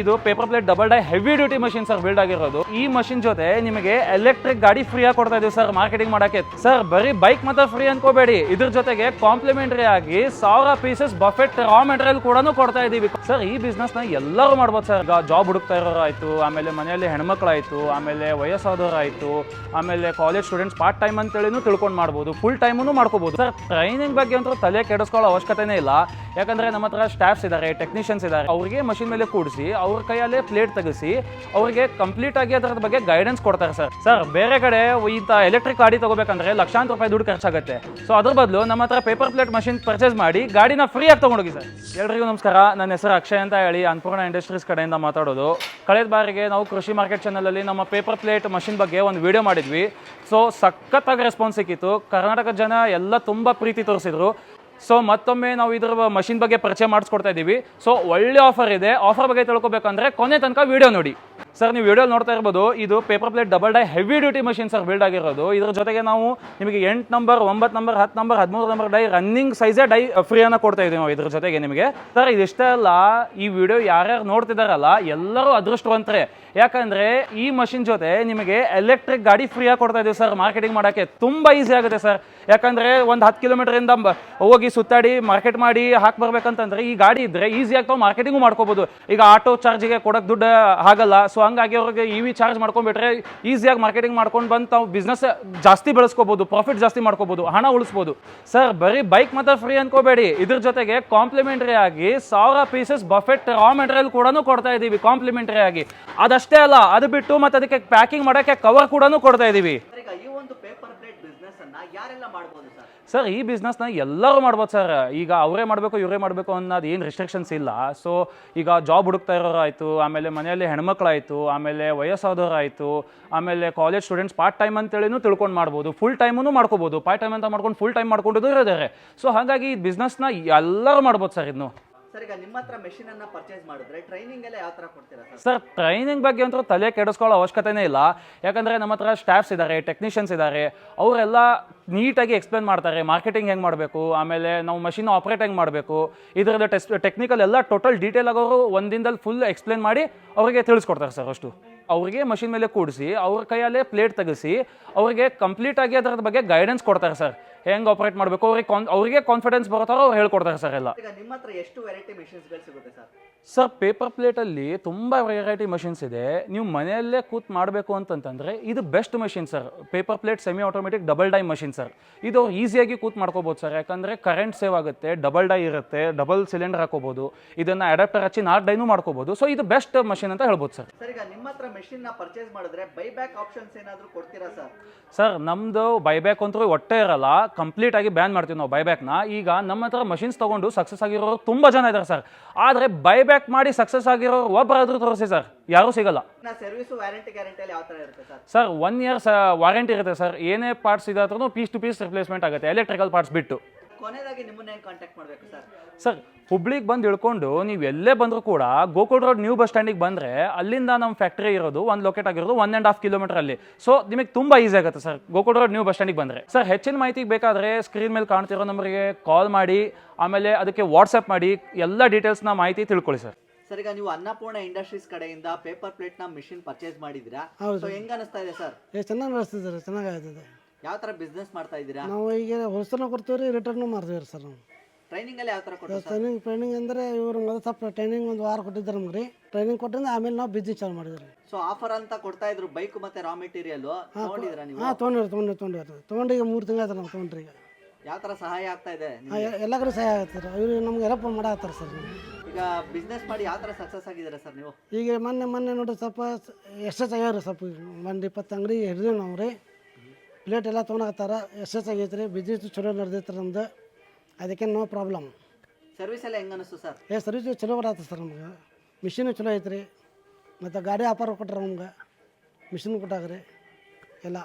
ಇದು paper plate double die heavy duty machine sir build ಆಗಿರೋದು. ಈ ಮಷಿನ್ ಜೊತೆ ನಿಮಗೆ ಎಲೆಕ್ಟ್ರಿಕ್ ಗಾಡಿ ಫ್ರೀ ಆಗಿ ಕೊಡ್ತಾ ಇದೀವಿ ಸರ್ ಮಾರ್ಕೆಟಿಂಗ್ ಮಾಡಕ್ಕೆ. ಸರ್ ಬರೀ ಬೈಕ್ ಮಾತ್ರ ಫ್ರೀ ಅನ್ಕೋಬೇಡಿ, ಇದ್ರ ಜೊತೆಗೆ ಕಾಂಪ್ಲಿಮೆಂಟರಿ ಆಗಿ 1000 ಪೀಸಸ್ ಬಫೆಟ್ ರಾ ಮೆಟೀರಿಯಲ್ ಕೂಡ ಕೊಡ್ತಾ ಇದೀವಿ ಸರ್. ಈ ಬಿಸ್ನೆಸ್ ನ ಎಲ್ಲರೂ ಮಾಡ್ಬೋದು ಸರ್. ಜಾಬ್ ಹುಡುಕ್ತಾ ಇರೋರು ಆಯ್ತು, ಆಮೇಲೆ ಮನೆಯಲ್ಲಿ ಹೆಣ್ಮಕ್ಳಾಯ್ತು, ಆಮೇಲೆ ವಯಸ್ಸಾದವರು ಆಯ್ತು, ಆಮೇಲೆ ಕಾಲೇಜ್ ಸ್ಟೂಡೆಂಟ್ಸ್ ಪಾರ್ಟ್ ಟೈಮ್ ಅಂತೇಳಿ ತಿಳ್ಕೊಂಡು ಮಾಡ್ಬೋದು, ಫುಲ್ ಟೈಮೂ ಮಾಡ್ಕೋಬಹುದು ಸರ್. ಟ್ರೈನಿಂಗ್ ಬಗ್ಗೆ ಅಂತೂ ತಲೆ ಕೆಡಿಸ್ಕೊಳ್ಳೋ ಅವಶ್ಯಕತೆನೇ ಇಲ್ಲ. ಯಾಕಂದ್ರೆ ನಮ್ಮ ಹತ್ರ ಸ್ಟಾಫ್ಸ್ ಇದ್ದಾರೆ, ಟೆಕ್ನಿಷಿಯನ್ಸ್ ಇದ್ದಾರೆ. ಅವ್ರಿಗೆ ಮಷಿನ್ ಮೇಲೆ ಕೂಡಿಸಿ ಅವ್ರ ಕೈಯಲ್ಲೇ ಪ್ಲೇಟ್ ತೆಗಿಸಿ ಅವ್ರಿಗೆ ಕಂಪ್ಲೀಟ್ ಆಗಿ ಅದರ ಬಗ್ಗೆ ಗೈಡೆನ್ಸ್ ಕೊಡ್ತಾರೆ ಸರ್. ಸರ್ ಬೇರೆ ಕಡೆ ಇಂಥ ಎಲೆಕ್ಟ್ರಿಕ್ ಗಾಡಿ ತಗೋಬೇಕಂದ್ರೆ ಲಕ್ಷಾಂತರ ರೂಪಾಯಿ ದುಡ್ಡು ಖರ್ಚಾಗುತ್ತೆ. ಸೊ ಅದ್ರ ಬದಲು ನಮ್ಮ ಹತ್ರ ಪೇಪರ್ ಪ್ಲೇಟ್ ಮಷಿನ್ ಪರ್ಚೇಸ್ ಮಾಡಿ ಗಾಡಿನ ಫ್ರೀ ಆಗಿ ತಗೊಂಡೋಗಿ ಸರ್. ಎಲ್ರಿಗೂ ನಮಸ್ಕಾರ, ನನ್ನ ಹೆಸರು ಅಕ್ಷಯ್ ಅಂತ ಹೇಳಿ ಅನ್ನಪೂರ್ಣ ಇಂಡಸ್ಟ್ರೀಸ್ ಕಡೆಯಿಂದ ಮಾತಾಡೋದು. ಕಳೆದ ಬಾರಿಗೆ ನಾವು ಕೃಷಿ ಮಾರ್ಕೆಟ್ ಚಾನಲಲ್ಲಿ ನಮ್ಮ ಪೇಪರ್ ಪ್ಲೇಟ್ ಮಷಿನ್ ಬಗ್ಗೆ ಒಂದು ವಿಡಿಯೋ ಮಾಡಿದ್ವಿ. ಸೊ ಸಖತ್ತಾಗಿ ರೆಸ್ಪಾನ್ಸ್ ಸಿಕ್ಕಿತ್ತು. ಕರ್ನಾಟಕದ ಜನ ಎಲ್ಲ ತುಂಬ ಪ್ರೀತಿ ತೋರಿಸಿದ್ರು. ಸೊ ಮತ್ತೊಮ್ಮೆ ನಾವು ಇದ್ರ ಮಷಿನ್ ಬಗ್ಗೆ ಪರಿಚಯ ಮಾಡಿಸ್ಕೊಡ್ತಾ ಇದ್ದೀವಿ. ಸೊ ಒಳ್ಳೆ ಆಫರ್ ಇದೆ. ಆಫರ್ ಬಗ್ಗೆ ತಿಳ್ಕೊಬೇಕಂದ್ರೆ ಕೊನೆ ತನಕ ವಿಡಿಯೋ ನೋಡಿ ಸರ್. ನೀವು ವಿಡಿಯೋ ನೋಡ್ತಾ ಇರ್ಬೋದು, ಇದು paper plate double die heavy duty machine sir build ಆಗಿರೋದು. ಇದ್ರ ಜೊತೆಗೆ ನಾವು ನಿಮಗೆ 8 number, 9 number, 10 number, 13 number die running ಸೈಜೇ ಡೈ ಫ್ರೀಯನ್ನು ಕೊಡ್ತಾ ಇದ್ದೀವಿ ನಾವು ಇದ್ರ ಜೊತೆಗೆ ನಿಮಗೆ. ಸರ್ ಇದಿಷ್ಟೇ ಅಲ್ಲ, ಈ ವಿಡಿಯೋ ಯಾರ್ಯಾರು ನೋಡ್ತಿದಾರಲ್ಲ ಎಲ್ಲರೂ ಅದೃಷ್ಟವಂತರೇ. ಯಾಕಂದ್ರೆ ಈ ಮಷಿನ್ ಜೊತೆ ನಿಮಗೆ ಎಲೆಕ್ಟ್ರಿಕ್ ಗಾಡಿ ಫ್ರೀ ಆಗಿ ಕೊಡ್ತಾ ಇದೀವಿ ಸರ್ ಮಾರ್ಕೆಟಿಂಗ್ ಮಾಡೋಕ್ಕೆ. ತುಂಬ ಈಸಿ ಆಗುತ್ತೆ ಸರ್. ಯಾಕಂದ್ರೆ ಒಂದು 10 ಕಿಲೋಮೀಟರಿಂದ ಹೋಗಿ ಸುತ್ತಾಡಿ ಮಾರ್ಕೆಟ್ ಮಾಡಿ ಹಾಕಿ ಬರ್ಬೇಕಂತಂದ್ರೆ ಈ ಗಾಡಿ ಇದ್ರೆ ಈಸಿಯಾಗಿ ತಾವು ಮಾರ್ಕೆಟಿಂಗು ಮಾಡ್ಕೋಬಹುದು. ಈಗ ಆಟೋ ಚಾರ್ಜಿಗೆ ಕೊಡೋಕೆ ದುಡ್ಡು ಆಗಲ್ಲ. ಸೊ ಹಂಗಾಗಿ ಅವ್ರಿಗೆ ಇವಿ ಚಾರ್ಜ್ ಮಾಡ್ಕೊಂಡ್ಬಿಟ್ರೆ ಈಸಿಯಾಗಿ ಮಾರ್ಕೆಟಿಂಗ್ ಮಾಡ್ಕೊಂಡು ಬಂದು ತಾವು ಬಿಸ್ನೆಸ್ ಜಾಸ್ತಿ ಬೆಳೆಸ್ಕೋಬಹುದು, ಪ್ರಾಫಿಟ್ ಜಾಸ್ತಿ ಮಾಡ್ಕೋಬಹುದು, ಹಣ ಉಳಿಸ್ಬೋದು ಸರ್. ಬರೀ ಬೈಕ್ ಮಾತ್ರ ಫ್ರೀ ಅನ್ಕೋಬೇಡಿ, ಇದ್ರ ಜೊತೆಗೆ ಕಾಂಪ್ಲಿಮೆಂಟರಿ ಆಗಿ 1000 ಪೀಸಸ್ ಬಫೆಟ್ ರಾ ಮೆಟೀರಿಯಲ್ ಕೂಡ ಕೊಡ್ತಾ ಇದೀವಿ ಕಾಂಪ್ಲಿಮೆಂಟರಿ ಆಗಿ. ಅದಷ್ಟೇ ಅಲ್ಲ, ಅದು ಬಿಟ್ಟು ಮತ್ತೆ ಅದಕ್ಕೆ ಪ್ಯಾಕಿಂಗ್ ಮಾಡೋಕ್ಕೆ ಕವರ್ ಕೂಡ ಕೊಡ್ತಾ ಇದೀವಿ ಸರ್. ಈ ಬಿಸ್ನೆಸ್ನ ಎಲ್ಲರೂ ಮಾಡ್ಬೋದು ಸರ್. ಈಗ ಅವರೇ ಮಾಡಬೇಕು ಇವರೇ ಮಾಡಬೇಕು ಅನ್ನೋದು ಏನು ರಿಸ್ಟ್ರಿಕ್ಷನ್ಸ್ ಇಲ್ಲ. ಸೊ ಈಗ ಜಾಬ್ ಹುಡುಕ್ತಾ ಇರೋರು ಆಯಿತು, ಆಮೇಲೆ ಮನೆಯಲ್ಲಿ ಹೆಣ್ಮಕ್ಳಾಯಿತು, ಆಮೇಲೆ ವಯಸ್ಸಾದವರು ಆಯಿತು, ಆಮೇಲೆ ಕಾಲೇಜ್ ಸ್ಟೂಡೆಂಟ್ಸ್ ಪಾರ್ಟ್ ಟೈಮ್ ಅಂತೇಳಿ ತಿಳ್ಕೊಂಡು ಮಾಡ್ಬೋದು, ಫುಲ್ ಟೈಮೂ ಮಾಡ್ಕೋಬೋದು. ಪಾರ್ಟ್ ಟೈಮ್ ಅಂತ ಮಾಡ್ಕೊಂಡು ಫುಲ್ ಟೈಮ್ ಮಾಡ್ಕೊಂಡಿದ್ದು ಇದ್ದಾರೆ. ಸೊ ಹಾಗಾಗಿ ಈ ಬಿಸ್ನೆಸ್ನ ಎಲ್ಲರೂ ಮಾಡ್ಬೋದು ಸರ್. ಇದನ್ನು ಸರ್ ಈಗ ನಿಮ್ಮ ಹತ್ರ ಮೆಷಿನ್ ಅನ್ನ ಪರ್ಚೇಸ್ ಮಾಡಿದ್ರೆ ಟ್ರೈನಿಂಗ್ ಎಲ್ಲ ಯಾವ ತರ ಕೊಡ್ತೀರಾ ಸರ್? ಟ್ರೈನಿಂಗ್ ಬಗ್ಗೆ ಅಂತೂ ತಲೆ ಕೆಡಿಸ್ಕೊಳ್ಳೋ ಅವಶ್ಯಕತೆನೇ ಇಲ್ಲ. ಯಾಕಂದ್ರೆ ನಮ್ಮ ಹತ್ರ ಸ್ಟಾಫ್ಸ್ ಇದ್ದಾರೆ, ಟೆಕ್ನಿಷಿಯನ್ಸ್ ಇದ್ದಾರೆ. ಅವರೆಲ್ಲ ನೀಟಾಗಿ ಎಕ್ಸ್ಪ್ಲೇನ್ ಮಾಡ್ತಾರೆ ಮಾರ್ಕೆಟಿಂಗ್ ಹೆಂಗೆ ಮಾಡಬೇಕು, ಆಮೇಲೆ ನಾವು ಮಷಿನ್ ಆಪ್ರೇಟ್ ಹೆಂಗೆ ಮಾಡಬೇಕು, ಇದರದ್ದು ಟೆಕ್ನಿಕಲ್ ಎಲ್ಲ ಟೋಟಲ್ ಡೀಟೇಲ್ ಆಗೋರು ಒಂದಿನದಲ್ಲಿ ಫುಲ್ ಎಕ್ಸ್ಪ್ಲೇನ್ ಮಾಡಿ ಅವರಿಗೆ ತಿಳಿಸ್ಕೊಡ್ತಾರೆ ಸರ್. ಅಷ್ಟು ಅವರಿಗೆ ಮಷಿನ್ ಮೇಲೆ ಕೂಡಿಸಿ ಅವ್ರ ಕೈಯಲ್ಲೇ ಪ್ಲೇಟ್ ತೆಗಿಸಿ ಅವರಿಗೆ ಕಂಪ್ಲೀಟ್ ಆಗಿ ಅದರ ಬಗ್ಗೆ ಗೈಡೆನ್ಸ್ ಕೊಡ್ತಾರೆ ಸರ್. ಹೆಂಗೆ ಆಪರೇಟ್ ಮಾಡಬೇಕು ಅವರಿಗೆ ಕಾನ್ಫಿಡೆನ್ಸ್ ಬರೋ ಅವ್ರು ಹೇಳ್ಕೊಡ್ತಾರೆ ಸರ್ ಎಲ್ಲ. ನಿಮ್ಮ ಹತ್ರ ಎಷ್ಟು ವೆರೈಟಿ ಮೆಷಿನ್ಸ್ಗಳು ಸಿಗುತ್ತೆ ಸರ್? ಸರ್ ಪೇಪರ್ ಪ್ಲೇಟಲ್ಲಿ ತುಂಬ ವೆರೈಟಿ ಮಷಿನ್ಸ್ ಇದೆ. ನೀವು ಮನೆಯಲ್ಲೇ ಕೂತ್ ಮಾಡಬೇಕು ಅಂತಂತಂದರೆ ಇದು best machine sir. Paper plate semi automatic double die machine sir. ಇದು ಈಸಿಯಾಗಿ ಕೂತ್ ಮಾಡ್ಕೋಬೋದು ಸರ್. ಯಾಕಂದರೆ ಕರೆಂಟ್ ಸೇವ್ ಆಗುತ್ತೆ, ಡಬಲ್ ಡೈ ಇರುತ್ತೆ, ಡಬಲ್ ಸಿಲಿಂಡರ್ ಹಾಕೋಬೋದು, ಇದನ್ನು ಅಡಾಪ್ಟರ್ ಹಚ್ಚಿ 4 ಡೈನೂ ಮಾಡ್ಕೋಬೋದು. ಸೊ ಇದು ಬೆಸ್ಟ್ ಮಷಿನ್ ಅಂತ ಹೇಳ್ಬೋದು ಸರ್. ಸರ್ ಈಗ ನಿಮ್ಮ ಹತ್ರ ಮೆಷಿನ್ ನ ಪರ್ಚೇಸ್ ಮಾಡಿದ್ರೆ ಬೈಬ್ಯಾಕ್ ಆಪ್ಷನ್ಸ್ ಏನಾದರೂ ಕೊಡ್ತೀರಾ ಸರ್? ಸರ್ ನಮ್ಮದು ಬೈಬ್ಯಾಕ್ ಅಂತೂ ಒಟ್ಟೆ ಇರಲ್ಲ, ಕಂಪ್ಲೀಟ್ ಆಗಿ ಬ್ಯಾನ್ ಮಾಡ್ತೀವಿ ನಾವು ಬೈಬ್ಯಾಕ್ನ. ಈಗ ನಮ್ಮ ಹತ್ರ ಮಷಿನ್ಸ್ ತೊಗೊಂಡು ಸಕ್ಸಸ್ ಆಗಿರೋರು ತುಂಬ ಜನ ಇದ್ದಾರೆ ಸರ್. ಆದರೆ ಬೈಬ್ಯಾಕ್ ಮಾಡಿ ಸಕ್ಸಸ್ ಆಗಿರೋ ಒಬ್ಬರಾದ್ರೂ ತೋರಿಸಿ ಸರ್, ಯಾರೂ ಸಿಗಲ್ಲ. ಸರ್ವಿಸ್ ವಾರಂಟಿ ಗ್ಯಾರಂಟಿ ಯಾವ ತರ ಇರುತ್ತೆ ಸರ್? ಸರ್ 1 ಇಯರ್ ವಾರಂಟಿ ಇರುತ್ತೆ ಸರ್. ಏನೇ ಪಾರ್ಟ್ಸ್ ಇದಾದ್ರೂ ಪೀಸ್ ಟು ಪೀಸ್ ರಿಪ್ಲೇಸ್ಮೆಂಟ್ ಆಗುತ್ತೆ, ಎಲೆಕ್ಟ್ರಿಕಲ್ ಪಾರ್ಟ್ಸ್ ಬಿಟ್ಟು. ಕೊನೆಯದಾಗಿ ನಿಮ್ಮನ್ನ ಹೆಂಗೆ ಕಾಂಟ್ಯಾಕ್ಟ್ ಮಾಡಬೇಕು ಸರ್? ಸರ್ ಹುಬ್ಳಿಗೆ ಬಂದು ಇಳ್ಕೊಂಡು ನೀವು ಎಲ್ಲೇ ಬಂದರೂ ಕೂಡ ಗೋಕುಲ್ ರೋಡ್ ನ್ಯೂ ಬಸ್ ಸ್ಟ್ಯಾಂಡಿಗೆ ಬಂದರೆ ಅಲ್ಲಿಂದ ನಮ್ಮ ಫ್ಯಾಕ್ಟ್ರಿ ಇರೋದು ಒಂದು ಲೊಕೇಟ್ ಆಗಿರೋದು 1.5 ಕಿಲೋಮೀಟರ್ ಅಲ್ಲಿ. ಸೊ ನಿಮಗೆ ತುಂಬ ಈಸಿ ಆಗುತ್ತೆ sir Gokul road new bus ಸ್ಟ್ಯಾಂಡಿಗೆ ಬಂದರೆ. ಸರ್ ಹೆಚ್ಚಿನ ಮಾಹಿತಿಗೆ ಬೇಕಾದರೆ ಸ್ಕ್ರೀನ್ ಮೇಲೆ ಕಾಣ್ತಿರೋ ನಂಬರ್ಗೆ ಕಾಲ್ ಮಾಡಿ, ಆಮೇಲೆ ಅದಕ್ಕೆ ವಾಟ್ಸಪ್ ಮಾಡಿ ಎಲ್ಲ ಡೀಟೇಲ್ಸ್ನ ಮಾಹಿತಿ ತಿಳ್ಕೊಳ್ಳಿ ಸರ್. ಸರ್ ಈಗ ನೀವು ಅನ್ನಪೂರ್ಣ ಇಂಡಸ್ಟ್ರೀಸ್ ಕಡೆಯಿಂದ ಪೇಪರ್ ಪ್ಲೇಟ್ ನ ಮಿಷಿನ್ ಪರ್ಚೇಸ್ ಮಾಡಿದ್ರಾ? ಸೊ ಹೆಂಗ ಅನಿಸ್ತಾ ಇದೆ ಸರ್? ಚೆನ್ನಾಗಿ ನಡೆಸ್ತಿದ್ದಾರೆ, ಚೆನ್ನಾಗಾಗ್ತದೆ. ಯಾವ ತರ ಬಿಸ್ನೆಸ್ ಮಾಡ್ತಾ ಇದ್ದೀರಾ? ನಾವು ಈಗ ಹೊಲಸನ ಕೊಡ್ತೀವಿ ರೀ, ರಿಟರ್ನು ಮಾಡ್ತೀವಿ ಸರ್. ನಾವು ಟ್ರೈನಿಂಗ್ ಅಲ್ಲಿ ಯಾವ ತರ ಕೊಡ್ತೀವಿ? ಟ್ರೈನಿಂಗ್ ಅಂದರೆ ಇವರು ಮೊದಲು ಸ್ವಲ್ಪ ಟ್ರೈನಿಂಗ್ 1 ವಾರ ಕೊಟ್ಟಿದ್ದಾರೆ ನಮ್ಗೆ ರೀ. ಟ್ರೈನಿಂಗ್ ಕೊಟ್ಟಿಂದ ಆಮೇಲೆ ನಾವು ಬಿಸ್ನೆಸ್ ಚಾಲು ಮಾಡಿದ್ರಿ. ಸೊ ಆಫರ್ ಅಂತ ಕೊಡ್ತಾ ಇದ್ರು ಬೈಕ್ ಮತ್ತೆ ರಾ ಮೆಟೀರಿಯಲ್ ತಗೊಂಡಿದ್ರಾ ನೀವು? ಹಾಂ ತೊಗೊಂಡು ಈಗ 3 ತಿಂಗಳು ಆಯ್ತು ನಾವು ತೊಗೊಂಡ್ರಿ. ಈಗ ಯಾವ ತರ ಸಹಾಯ ಆಗ್ತಾ ಇದೆ? ಎಲ್ಲ ಕಡೆ ಸಹಾಯ ಆಗುತ್ತೆ ಸರ್. ಇವರು ನಮ್ಗೆ ಹೆಲ್ಪ್ ಮಾಡಾಕತ್ತಾರೆ ಸರ್. ಈಗ ಬಿಸ್ನೆಸ್ ಮಾಡಿ ಯಾವ ತರ ಸಕ್ಸಸ್ ಆಗಿದ್ದೀರಾ ಸರ್ ನೀವು? ಈಗ ಮೊನ್ನೆ ನೋಡಿ ಸ್ವಲ್ಪ ಎಷ್ಟೇ ಆಗ್ಯಾವ್ರಿ. ಸ್ವಲ್ಪ 1-20 ಅಂಗಡಿ ಹಿಡಿದು ನಾವು ರೀ. ಪ್ಲೇಟ್ ಎಲ್ಲ ತೊಗೊಂಡಾಗತ್ತಾರ, ಎಷ್ಟೇ ಆಗೈತೆ ರೀ. ಬಿಸ್ನೆಸ್ ಚಲೋ ನಡೆದೈತೆ ನಮ್ದು, ಅದಕ್ಕೆ ನೋ ಪ್ರಾಬ್ಲಮ್. ಸರ್ವಿಸ್ ಎಲ್ಲ ಹೆಂಗೆ ಅನಿಸ್ತು ಸರ್? ಸರ್ವಿಸ್ ಚಲೋ ಬರತ್ತೆ ಸರ್. ನಮ್ಗೆ ಮಿಷಿನು ಚಲೋ ಐತೆ ರೀ. ಮತ್ತು ಗಾಡಿ ವ್ಯಾಪಾರ ಕೊಟ್ರೆ ನಮ್ಗೆ ಮಿಷಿನ್ ಕೊಟ್ಟಾಗ್ರಿ ಎಲ್ಲ.